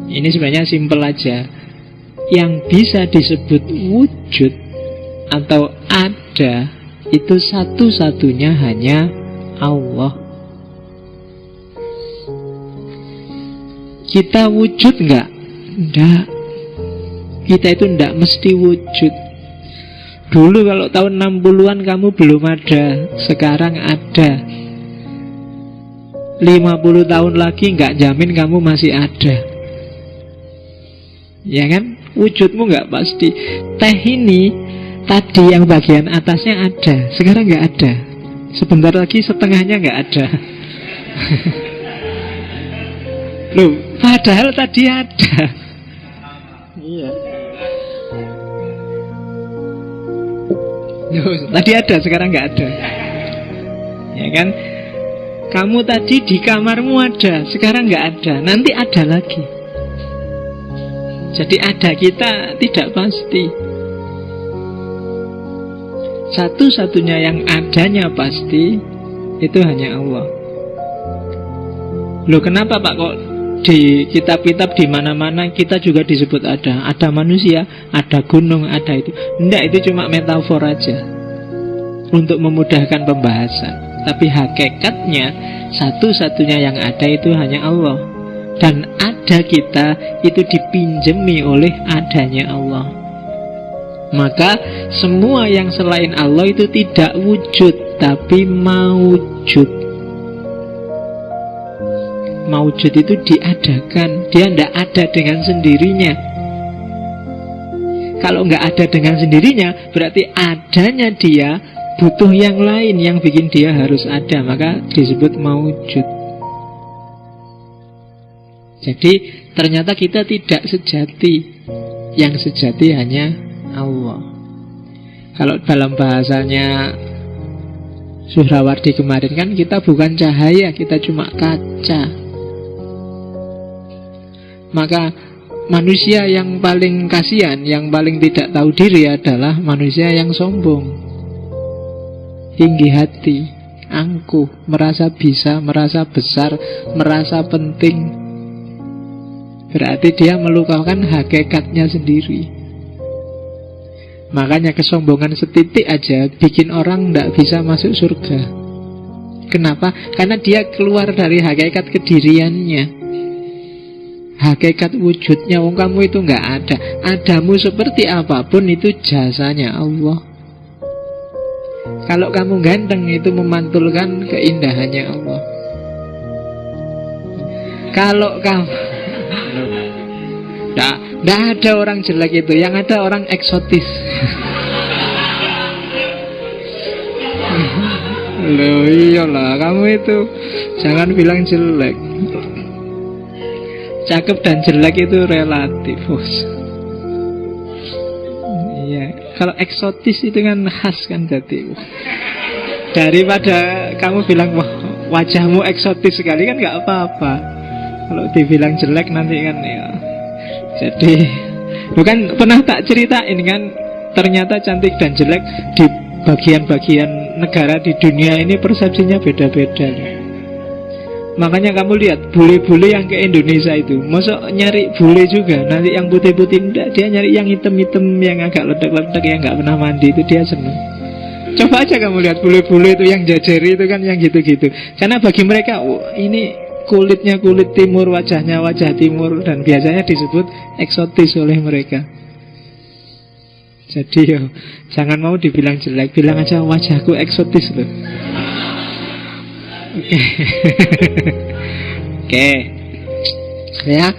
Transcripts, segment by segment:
Ini sebenarnya simpel aja. Yang bisa disebut wujud atau ada itu satu-satunya hanya Allah. Kita wujud enggak? Enggak. Kita itu enggak mesti wujud. Dulu kalau tahun 60-an kamu belum ada, sekarang ada. 50 tahun lagi enggak jamin kamu masih ada. Ya kan? Wujudmu enggak pasti. Teh ini tadi yang bagian atasnya ada, sekarang enggak ada. Sebentar lagi setengahnya enggak ada. Loh, padahal tadi ada. Iya. Loh, tadi ada, sekarang nggak ada. Ya kan? Kamu tadi di kamarmu ada, sekarang nggak ada, nanti ada lagi. Jadi ada kita tidak pasti. Satu-satunya yang adanya pasti itu hanya Allah. Loh, kenapa Pak kok di kitab-kitab di mana-mana kita juga disebut ada manusia, ada gunung, ada itu. Enggak, itu cuma metafor aja untuk memudahkan pembahasan. Tapi hakikatnya satu-satunya yang ada itu hanya Allah. Dan ada kita itu dipinjemi oleh adanya Allah. Maka semua yang selain Allah itu tidak wujud, tapi maujud. Maujud itu diadakan. Dia tidak ada dengan sendirinya. Kalau nggak ada dengan sendirinya, berarti adanya dia butuh yang lain yang bikin dia harus ada. Maka disebut maujud. Jadi ternyata kita tidak sejati. Yang sejati hanya Allah. Kalau dalam bahasanya Suhrawardi kemarin kan, kita bukan cahaya, kita cuma kaca. Maka manusia yang paling kasihan, yang paling tidak tahu diri adalah manusia yang sombong, tinggi hati, angkuh, merasa bisa, merasa besar, merasa penting. Berarti dia melupakan hakikatnya sendiri. Makanya kesombongan setitik aja bikin orang tidak bisa masuk surga. Kenapa? Karena dia keluar dari hakikat kediriannya. Hakikat wujudnya, wong kamu itu nggak ada. Adamu seperti apapun itu jasanya Allah. Kalau kamu ganteng itu memantulkan keindahannya Allah. Kalau kamu nggak ada orang jelek itu, yang ada orang eksotis. Loh iyalah, kamu itu jangan bilang jelek. Cakep dan jelek itu relatif, bos. Iya, kalau eksotis itu kan khas kan, jadi daripada kamu bilang wah wajahmu eksotis sekali kan nggak apa-apa. Kalau dibilang jelek nanti kan ya. Jadi bukan pernah tak ceritain kan, ternyata cantik dan jelek di bagian-bagian negara di dunia ini persepsinya beda-beda. Makanya kamu lihat bule-bule yang ke Indonesia itu, masa nyari bule juga, nanti yang putih-putih enggak, dia nyari yang hitam-hitam, yang agak ledek-ledek, yang nggak pernah mandi, itu dia seneng. Coba aja kamu lihat bule-bule itu yang jajari itu kan, yang gitu-gitu. Karena bagi mereka, oh, ini kulitnya kulit timur, wajahnya wajah timur, dan biasanya disebut eksotis oleh mereka. Jadi yo, jangan mau dibilang jelek, bilang aja wajahku eksotis loh. Oke. Ya,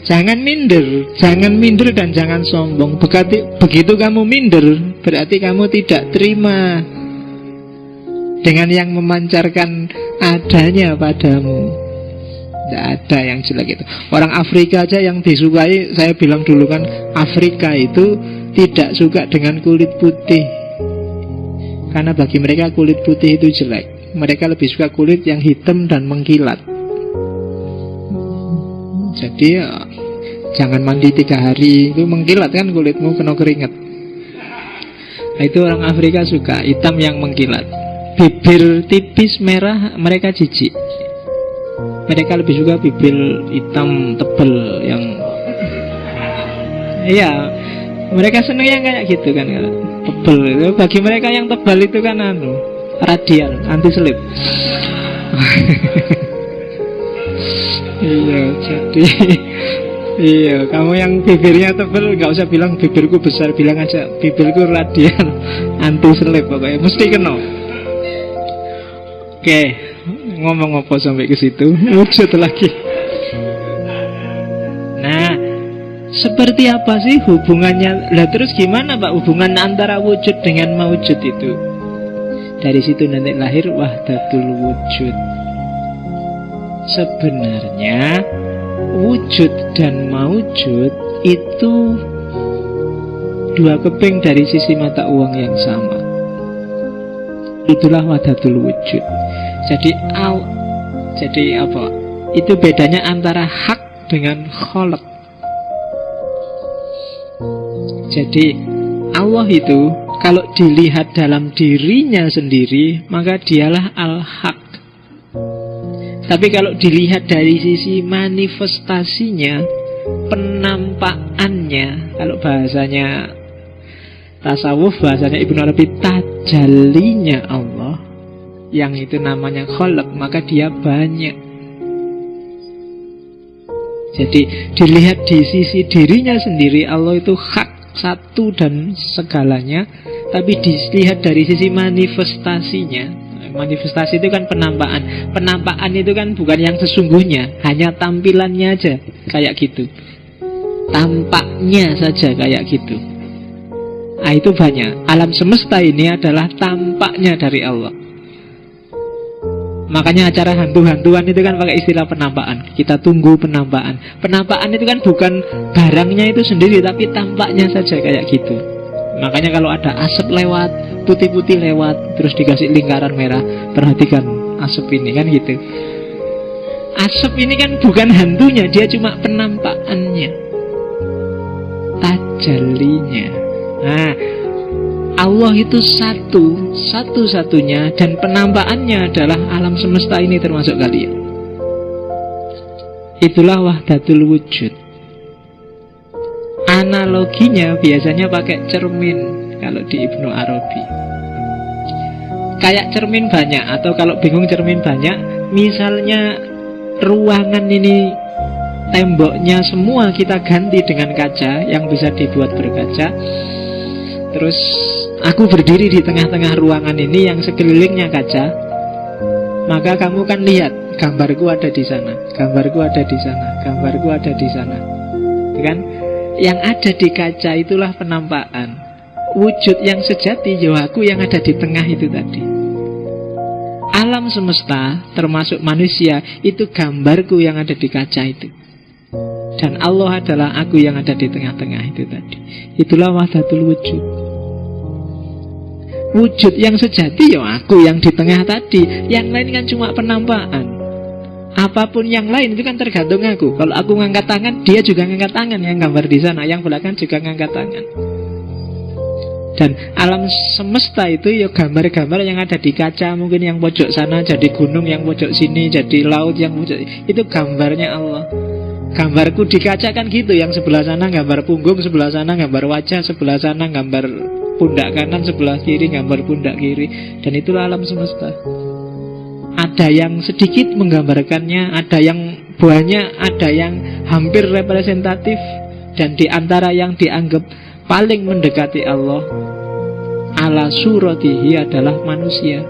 jangan minder dan jangan sombong. Begitu kamu minder, berarti kamu tidak terima dengan yang memancarkan adanya padamu. Tidak ada yang jelek itu. Orang Afrika aja yang disukai, saya bilang dulu kan, Afrika itu tidak suka dengan kulit putih, karena bagi mereka kulit putih itu jelek. Mereka lebih suka kulit yang hitam dan mengkilat. Jadi ya, jangan mandi 3 hari, itu mengkilat kan kulitmu, kena keringat. Nah, itu orang Afrika suka hitam yang mengkilat. Bibir tipis merah mereka jijik. Mereka lebih suka bibir hitam tebal yang Iya, mereka seneng yang kayak gitu kan, tebel itu. Bagi mereka yang tebal itu kan radial, anti selip. Iya, jadi iya, kamu yang bibirnya tebal nggak usah bilang bibirku besar, bilang aja bibirku radial, anti selip, pokoknya mesti kena. Oke, ngomong apa sampai ke situ? Wujud lagi. Nah, seperti apa sih hubungannya? Lah terus gimana Pak hubungan antara wujud dengan maujud itu? Dari situ nanti lahir wahdatul wujud. Sebenarnya wujud dan maujud itu dua keping dari sisi mata uang yang sama. Itulah wahdatul wujud. Jadi apa? Itu bedanya antara hak dengan kholq. Jadi Allah itu kalau dilihat dalam dirinya sendiri, maka dialah al-haq. Tapi kalau dilihat dari sisi manifestasinya, penampakannya, kalau bahasanya tasawuf, bahasanya Ibnu Arabi, tajallinya Allah, yang itu namanya kholq, maka dia banyak. Jadi dilihat di sisi dirinya sendiri, Allah itu hak, satu dan segalanya. Tapi dilihat dari sisi manifestasinya, manifestasi itu kan penampakan. Penampakan itu kan bukan yang sesungguhnya, hanya tampilannya aja kayak gitu, tampaknya saja kayak gitu. Nah itu banyak. Alam semesta ini adalah tampaknya dari Allah. Makanya acara hantu-hantuan itu kan pakai istilah penampakan. Kita tunggu penampakan. Penampakan itu kan bukan barangnya itu sendiri, tapi tampaknya saja kayak gitu. Makanya kalau ada asap lewat, putih-putih lewat, terus dikasih lingkaran merah, perhatikan asap ini kan gitu. Asap ini kan bukan hantunya, dia cuma penampakannya, tajallinya. Nah, Allah itu satu-satunya, dan penampakannya adalah alam semesta ini termasuk kalian. Itulah wahdatul wujud. Analoginya biasanya pakai cermin kalau di Ibnu Arabi. Kayak cermin banyak, atau kalau bingung cermin banyak, misalnya ruangan ini temboknya semua kita ganti dengan kaca yang bisa dibuat berkaca. Terus aku berdiri di tengah-tengah ruangan ini yang sekelilingnya kaca, maka kamu kan lihat gambarku ada di sana, gambarku ada di sana, gambarku ada di sana, kan? Yang ada di kaca itulah penampakan. Wujud yang sejati ya aku yang ada di tengah itu tadi. Alam semesta termasuk manusia itu gambarku yang ada di kaca itu. Dan Allah adalah aku yang ada di tengah-tengah itu tadi. Itulah wahdatul wujud. Wujud yang sejati ya aku yang di tengah tadi. Yang lain kan cuma penampakan. Apapun yang lain itu kan tergantung aku. Kalau aku ngangkat tangan, dia juga ngangkat tangan. Yang gambar di sana, yang belakang juga ngangkat tangan. Dan alam semesta itu ya gambar-gambar yang ada di kaca. Mungkin yang pojok sana jadi gunung, yang pojok sini jadi laut, yang pojok itu gambarnya Allah. Gambarku di kaca kan gitu. Yang sebelah sana gambar punggung, sebelah sana gambar wajah, sebelah sana gambar pundak kanan, sebelah kiri gambar pundak kiri. Dan itulah alam semesta. Ada yang sedikit menggambarkannya, ada yang banyak, ada yang hampir representatif. Dan di antara yang dianggap paling mendekati Allah ala suratihi adalah manusia.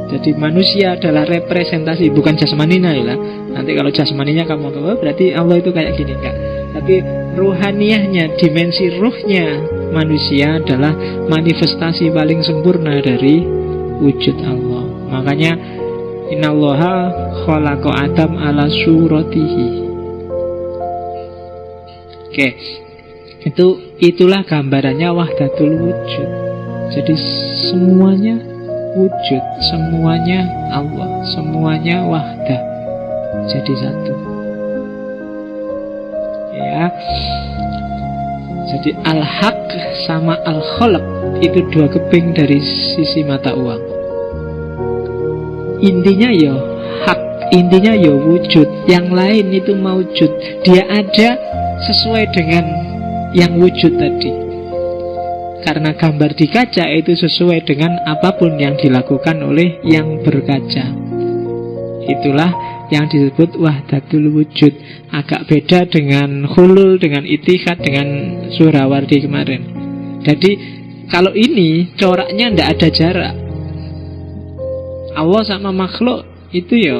Jadi manusia adalah representasi, bukan jasmaninya ya. Nanti kalau jasmaninya kamu apa, berarti Allah itu kayak gini, enggak. Tapi ruhaniyahnya, dimensi ruhnya manusia adalah manifestasi paling sempurna dari wujud Allah. Makanya innallaha khalaqa Adam ala suratihi. Oke. Itulah gambarannya wahdatul wujud. Jadi semuanya wujud, semuanya Allah, semuanya wahdah, jadi satu. Ya. Jadi al-haq sama al-khalq itu dua keping dari sisi mata uang. Intinya ya hak, intinya ya wujud. Yang lain itu maujud. Dia ada sesuai dengan yang wujud tadi. Karena gambar di kaca itu sesuai dengan apapun yang dilakukan oleh yang berkaca. Itulah yang disebut wahdatul wujud. Agak beda dengan hulul, dengan itihad, dengan Surawardi kemarin. Jadi kalau ini coraknya tidak ada jarak. Allah sama makhluk itu ya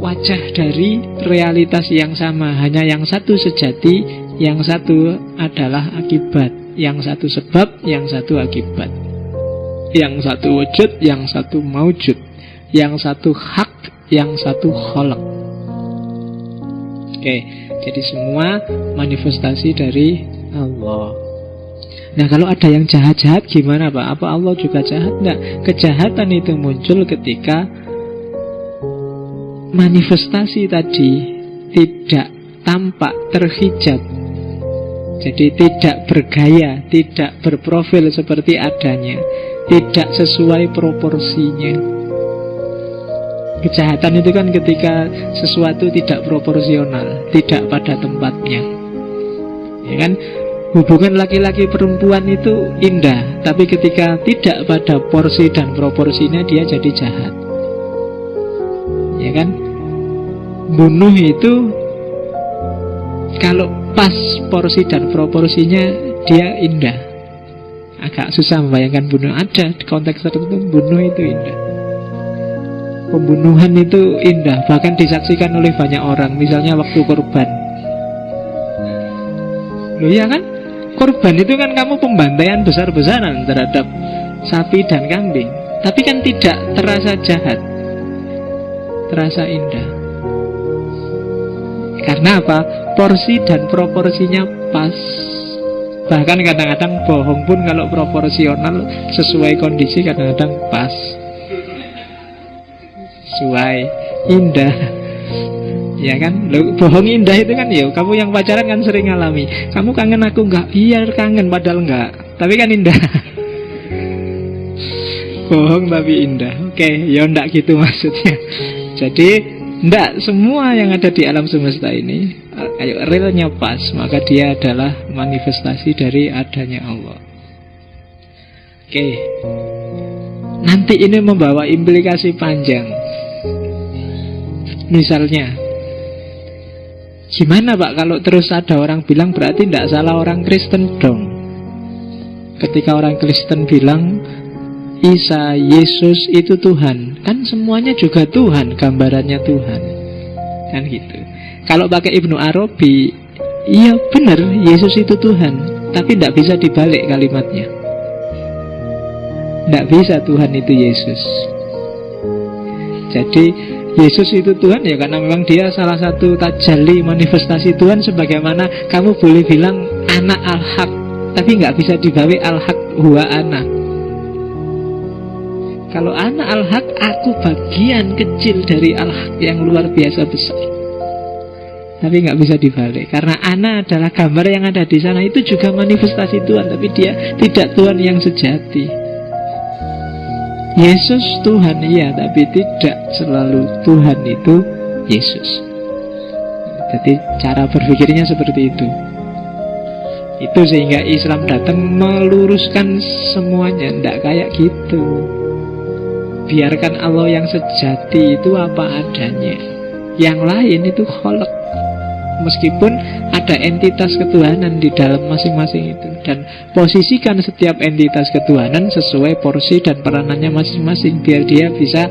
wajah dari realitas yang sama. Hanya yang satu sejati, yang satu adalah akibat. Yang satu sebab, yang satu akibat. Yang satu wujud, yang satu maujud. Yang satu hak, yang satu kholak. Oke, jadi semua manifestasi dari Allah. Nah, kalau ada yang jahat-jahat gimana Pak? Apa Allah juga jahat? Nah, kejahatan itu muncul ketika manifestasi tadi tidak tampak, terhijab. Jadi tidak bergaya, tidak berprofil seperti adanya, tidak sesuai proporsinya. Kejahatan itu kan ketika sesuatu tidak proporsional, tidak pada tempatnya. Ya kan? Hubungan laki-laki perempuan itu indah, tapi ketika tidak pada porsi dan proporsinya dia jadi jahat. Ya kan? Bunuh itu kalau pas porsi dan proporsinya dia indah. Agak susah membayangkan bunuh. Ada di konteks tertentu bunuh itu indah. Pembunuhan itu indah, bahkan disaksikan oleh banyak orang. Misalnya waktu korban. Loh ya kan? Korban itu kan kamu pembantaian besar-besaran terhadap sapi dan kambing, tapi kan tidak terasa jahat, terasa indah. Karena apa? Porsi dan proporsinya pas. Bahkan kadang-kadang bohong pun kalau proporsional sesuai kondisi kadang-kadang pas, sesuai, indah. Ya kan, loh, bohong indah itu kan ya, kamu yang pacaran kan sering ngalami. Kamu kangen aku enggak? Iya kangen, padahal enggak, tapi kan indah. Bohong tapi indah. Oke, ya enggak gitu maksudnya. Jadi enggak semua yang ada di alam semesta ini ayo realnya pas, maka dia adalah manifestasi dari adanya Allah. Oke, nanti ini membawa implikasi panjang. Misalnya, gimana Pak kalau terus ada orang bilang berarti tidak salah orang Kristen dong? Ketika orang Kristen bilang Isa, Yesus itu Tuhan, kan semuanya juga Tuhan, gambarannya Tuhan, kan gitu. Kalau pakai Ibnu Arabi, iya benar Yesus itu Tuhan, tapi tidak bisa dibalik kalimatnya. Tidak bisa Tuhan itu Yesus. Jadi Yesus itu Tuhan ya karena memang dia salah satu tajalli manifestasi Tuhan. Sebagaimana kamu boleh bilang anak al-haq, tapi nggak bisa dibalik al-haq huwa anak. Kalau anak al-haq, aku bagian kecil dari al-haq yang luar biasa besar, tapi nggak bisa dibalik. Karena anak adalah gambar yang ada di sana, itu juga manifestasi Tuhan, tapi dia tidak Tuhan yang sejati. Yesus Tuhan iya, tapi tidak selalu Tuhan itu Yesus. Jadi cara berpikirnya seperti itu. Itu sehingga Islam datang meluruskan semuanya. Tidak kayak gitu. Biarkan Allah yang sejati itu apa adanya. Yang lain itu kholak. Meskipun ada entitas ketuhanan di dalam masing-masing itu, dan posisikan setiap entitas ketuhanan sesuai porsi dan peranannya masing-masing, biar dia bisa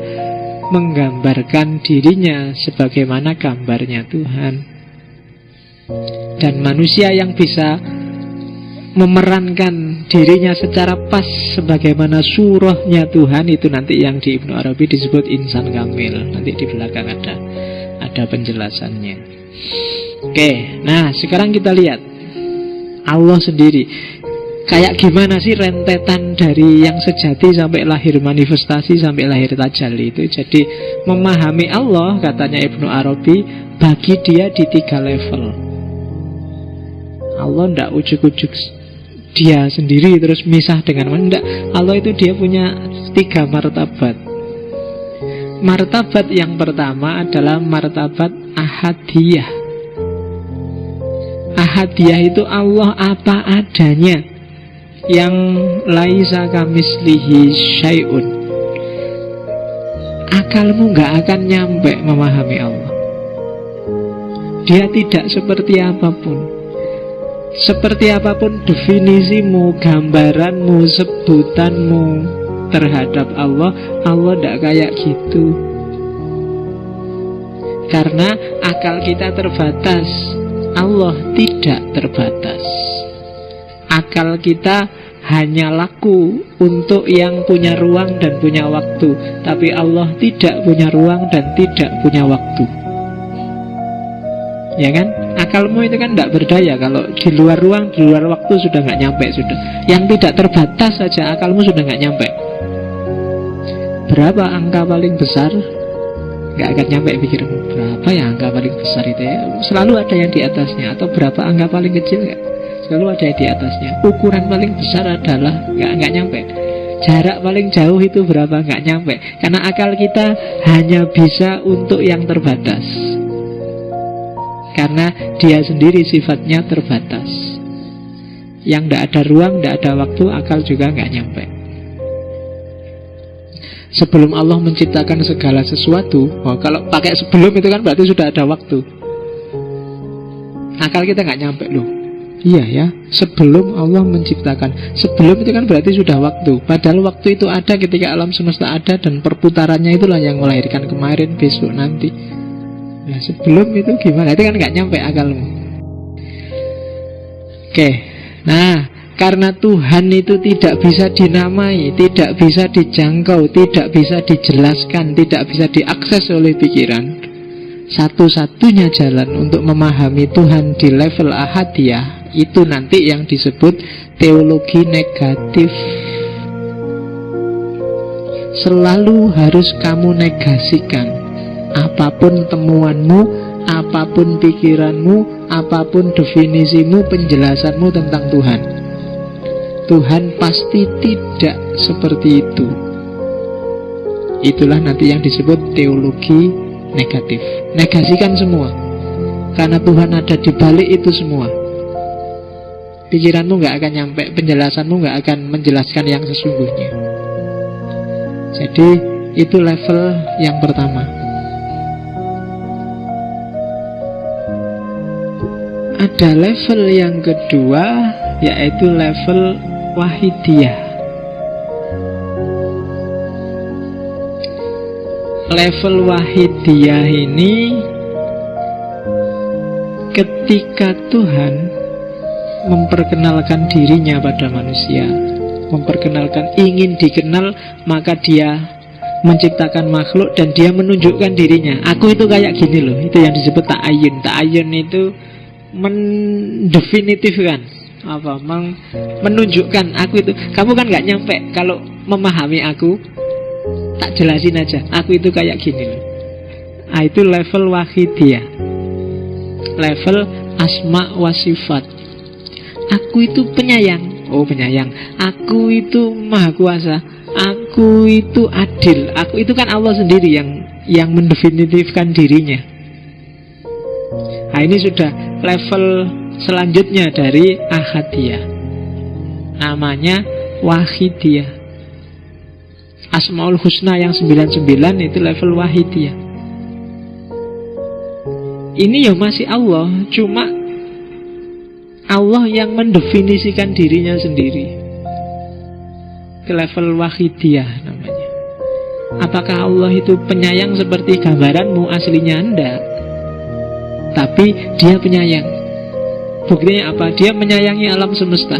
menggambarkan dirinya sebagaimana gambarnya Tuhan. Dan manusia yang bisa memerankan dirinya secara pas sebagaimana surahnya Tuhan, itu nanti yang di Ibnu Arabi disebut insan kamil. Nanti di belakang ada penjelasannya. Oke, nah sekarang kita lihat Allah sendiri. Kayak gimana sih rentetan dari yang sejati sampai lahir manifestasi, sampai lahir tajalli itu. Jadi memahami Allah, katanya Ibnu Arabi, bagi dia di 3 level. Allah tidak ujuk-ujuk dia sendiri terus misah dengan mana. Allah itu dia punya 3 martabat. Martabat yang pertama adalah martabat ahadiyah. Ahadiyah itu Allah apa adanya, yang laisa kamislihi syai'un. Akalmu gak akan nyampe memahami Allah. Dia tidak seperti apapun. Seperti apapun definisimu, gambaranmu, sebutanmu terhadap Allah, Allah tidak kayak gitu. Karena akal kita terbatas, Allah tidak terbatas. Akal kita hanya laku untuk yang punya ruang dan punya waktu, tapi Allah tidak punya ruang dan tidak punya waktu. Ya kan? Akalmu itu kan tidak berdaya. Kalau di luar ruang, di luar waktu sudah nggak nyampe sudah. Yang tidak terbatas saja akalmu sudah nggak nyampe. Berapa angka paling besar? Nggak akan nyampe pikirmu. Berapa ya angka paling besar itu ya? Selalu ada yang di atasnya. Atau berapa angka paling kecil nggak? Selalu ada yang di atasnya. Ukuran paling besar adalah nggak nyampe. Jarak paling jauh itu berapa? Nggak nyampe. Karena akal kita hanya bisa untuk yang terbatas. Karena dia sendiri sifatnya terbatas. Yang tidak ada ruang, tidak ada waktu, akal juga nggak nyampe. Sebelum Allah menciptakan segala sesuatu, kalau pakai sebelum itu kan berarti sudah ada waktu. Akal kita nggak nyampe loh. Iya ya, sebelum Allah menciptakan. Sebelum itu kan berarti sudah waktu. Padahal waktu itu ada ketika alam semesta ada, dan perputarannya itulah yang melahirkan kemarin, besok, nanti. Nah, sebelum itu gimana? Itu kan gak nyampe akalmu. Oke. Nah, karena Tuhan itu tidak bisa dinamai, tidak bisa dijangkau, tidak bisa dijelaskan, tidak bisa diakses oleh pikiran, satu-satunya jalan untuk memahami Tuhan di level ahadiyah itu nanti yang disebut teologi negatif. Selalu harus kamu negasikan apapun temuanmu, apapun pikiranmu, apapun definisimu, penjelasanmu tentang Tuhan. Tuhan pasti tidak seperti itu. Itulah nanti yang disebut teologi negatif. Negasikan semua, karena Tuhan ada di balik itu semua. Pikiranmu gak akan nyampe, penjelasanmu gak akan menjelaskan yang sesungguhnya. Jadi itu level yang pertama. Ada level yang kedua, yaitu level wahidiyah. Level wahidiyah ini ketika Tuhan memperkenalkan dirinya pada manusia, memperkenalkan ingin dikenal, maka dia menciptakan makhluk dan dia menunjukkan dirinya. Aku itu kayak gini loh. Itu yang disebut ta'ayun. Ta'ayun itu mendefinitifkan, menunjukkan aku itu. Kamu kan gak nyampe kalau memahami aku. Tak jelasin aja, aku itu kayak gini loh. Nah, itu level wahidiyah, level asma wa sifat. Aku itu penyayang. Oh, penyayang. Aku itu maha kuasa. Aku itu adil. Aku itu kan Allah sendiri yang mendefinitifkan dirinya. Nah, ini sudah level selanjutnya dari ahadiyah. Namanya wahidiyah. Asmaul Husna yang 99 itu level wahidiyah. Ini ya masih Allah, cuma Allah yang mendefinisikan dirinya sendiri. Ke level wahidiyah namanya. Apakah Allah itu penyayang seperti gambaranmu? Aslinya enggak. Tapi dia penyayang. Buktinya apa? Dia menyayangi alam semesta.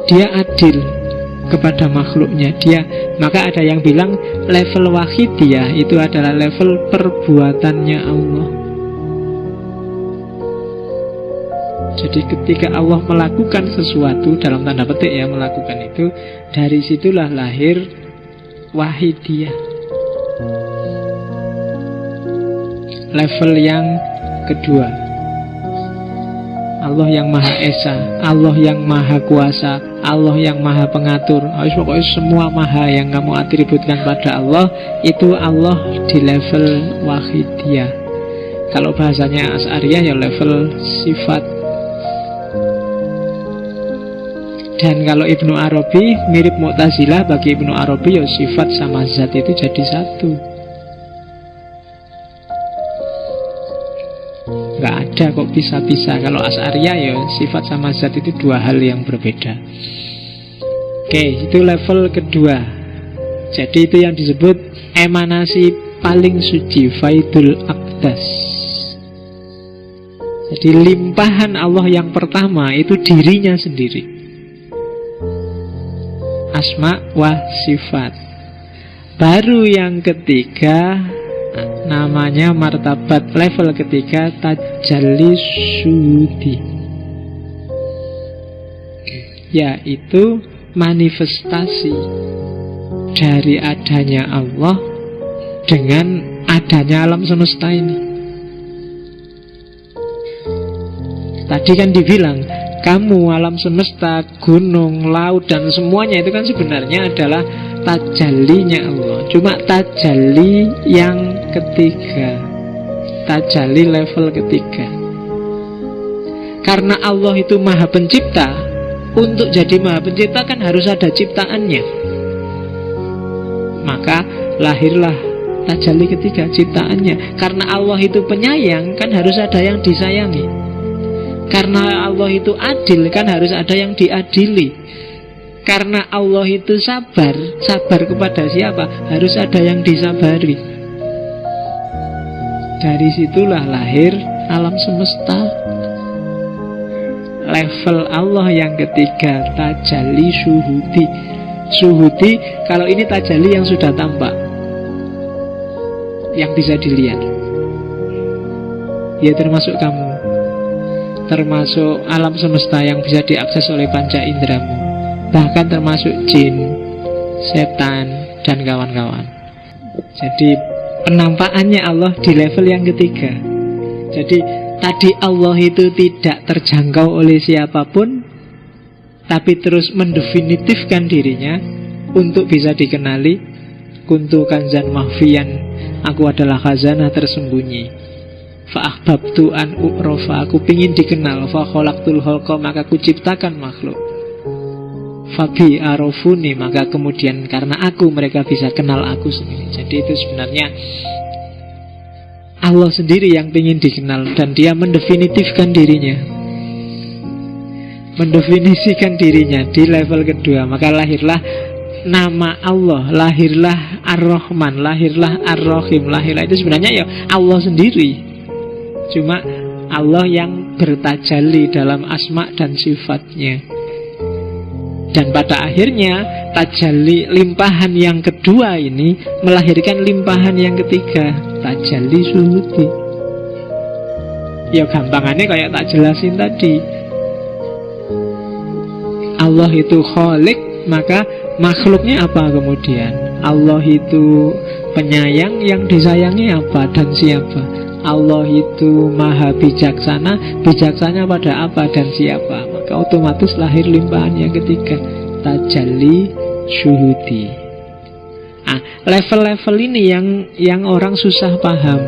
Dia adil kepada makhluknya. Maka ada yang bilang level wahidiyah itu adalah level perbuatannya Allah. Jadi ketika Allah melakukan sesuatu, dalam tanda petik ya, melakukan itu, dari situlah lahir wahidiyah. Level yang kedua, Allah yang Maha Esa, Allah yang Maha Kuasa, Allah yang Maha Pengatur. Pokoknya semua Maha yang kamu atributkan pada Allah, itu Allah di level wahidiyah. Kalau bahasanya Asy'ariyah ya level sifat. Dan kalau Ibnu Arabi mirip Mu'tazilah, bagi Ibnu Arabi ya sifat sama zat itu jadi satu. Nggak ada kok pisah-pisah. Kalau Asy'ariyah ya sifat sama zat itu dua hal yang berbeda. Oke, itu level kedua. Jadi itu yang disebut emanasi paling suci, Faidul Aqdas. Jadi limpahan Allah yang pertama itu dirinya sendiri, asma wa sifat. Baru yang ketiga namanya martabat level ketiga, tajalli syuhudi, yaitu manifestasi dari adanya Allah dengan adanya alam semesta ini. Tadi kan dibilang kamu, alam semesta, gunung, laut, dan semuanya itu kan sebenarnya adalah tajallinya Allah. Cuma tajalli yang ketiga, tajalli level ketiga. Karena Allah itu maha pencipta, untuk jadi maha pencipta kan harus ada ciptaannya. Maka lahirlah tajalli ketiga, ciptaannya. Karena Allah itu penyayang, kan harus ada yang disayangi. Karena Allah itu adil, kan harus ada yang diadili. Karena Allah itu sabar, sabar kepada siapa? Harus ada yang disabari. Dari situlah lahir alam semesta. Level Allah yang ketiga, tajalli syuhudi. Syuhudi, kalau ini tajalli yang sudah tampak, yang bisa dilihat. Ya termasuk kamu, termasuk alam semesta yang bisa diakses oleh panca inderamu, bahkan termasuk jin, setan, dan kawan-kawan. Jadi penampakannya Allah di level yang ketiga. Jadi tadi Allah itu tidak terjangkau oleh siapapun, tapi terus mendefinitifkan dirinya untuk bisa dikenali. Kuntu kanzan mahfiyan, aku adalah khazanah tersembunyi. Fa'ahbabtu an u'rofa, aku pingin dikenal. Fakholaktul holqa, maka aku ciptakan makhluk. Fabi arofuni, maka kemudian karena aku mereka bisa kenal aku sendiri. Jadi itu sebenarnya Allah sendiri yang pingin dikenal, dan dia mendefinitifkan dirinya, mendefinisikan dirinya di level kedua. Maka lahirlah nama Allah, lahirlah Ar-Rahman, lahirlah Ar-Rahim, lahirlah itu sebenarnya ya Allah sendiri. Cuma Allah yang bertajalli dalam asma dan sifatnya. Dan pada akhirnya tajalli limpahan yang kedua ini melahirkan limpahan yang ketiga, tajalli syuhudi. Ya gampangannya kayak tak jelasin tadi. Allah itu khalik, maka makhluknya apa kemudian? Allah itu penyayang, yang disayangi apa dan siapa? Allah itu maha bijaksana, bijaksana pada apa dan siapa? Maka otomatis lahir limpahan yang ketiga, tajalli syuhudi. Level-level ini yang orang susah paham.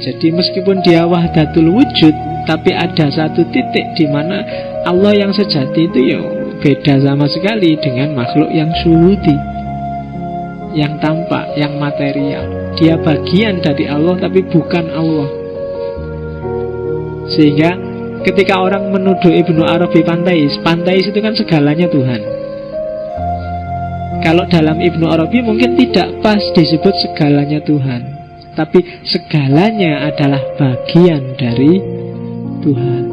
Jadi meskipun dia wahdatul wujud, tapi ada satu titik di mana Allah yang sejati itu ya beda sama sekali dengan makhluk yang syuhudi, yang tampak, yang material. Dia bagian dari Allah tapi bukan Allah. Sehingga ketika orang menuduh Ibnu Arabi panteis, panteis itu kan segalanya Tuhan. Kalau dalam Ibnu Arabi mungkin tidak pas disebut segalanya Tuhan, tapi segalanya adalah bagian dari Tuhan.